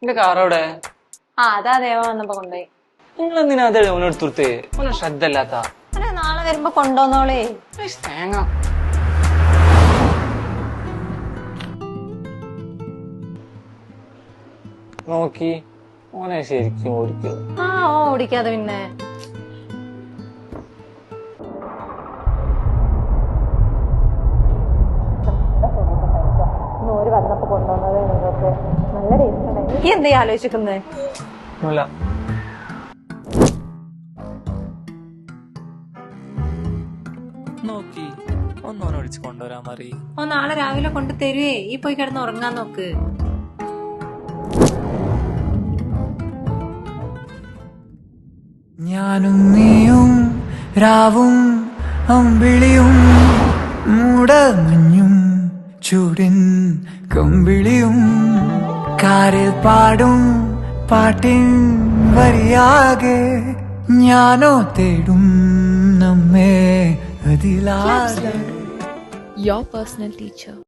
എന്റെ കാറവിടെ? അതാ ദേവ വന്നപ്പോ കൊണ്ടുപോയി. നിങ്ങൾ എന്തിനാ അതെ ഓനെടുത്തുർത്തേ? ഓനെ ശ്രദ്ധ ഇല്ലാത്ത. അല്ലെ നാളെ വരുമ്പോ കൊണ്ടുവന്നോളേ. തേങ്ങ നോക്കി ഓനെ ശരിക്കും ഓടിക്കോ. ഓടിക്കാതെ പിന്നെ. വന്നപ്പോ കൊണ്ടുവന്നത് നിങ്ങൾക്ക് നല്ല ടേസ്റ്റ് ഉണ്ടായി. ഈ എന്താ ആലോചിക്കുന്നത്? നോക്കി ഒന്നോനെ വിളിച്ച് കൊണ്ടുവരാൻ മറി. നാളെ രാവിലെ കൊണ്ട് തരുവേ. ഈ പോയി കിടന്ന് ഉറങ്ങാൻ നോക്ക്. ഞാനും നീയും രാവും അമ്പിളിയും മൂടമഞ്ഞും ചൂടിൻ കമ്പിളിയും കാറിൽ പാടും പാട്ടിൻ വരിയാകെ ഞാനോ തേടും നമ്മെ അതിലാകെ. Your personal teacher.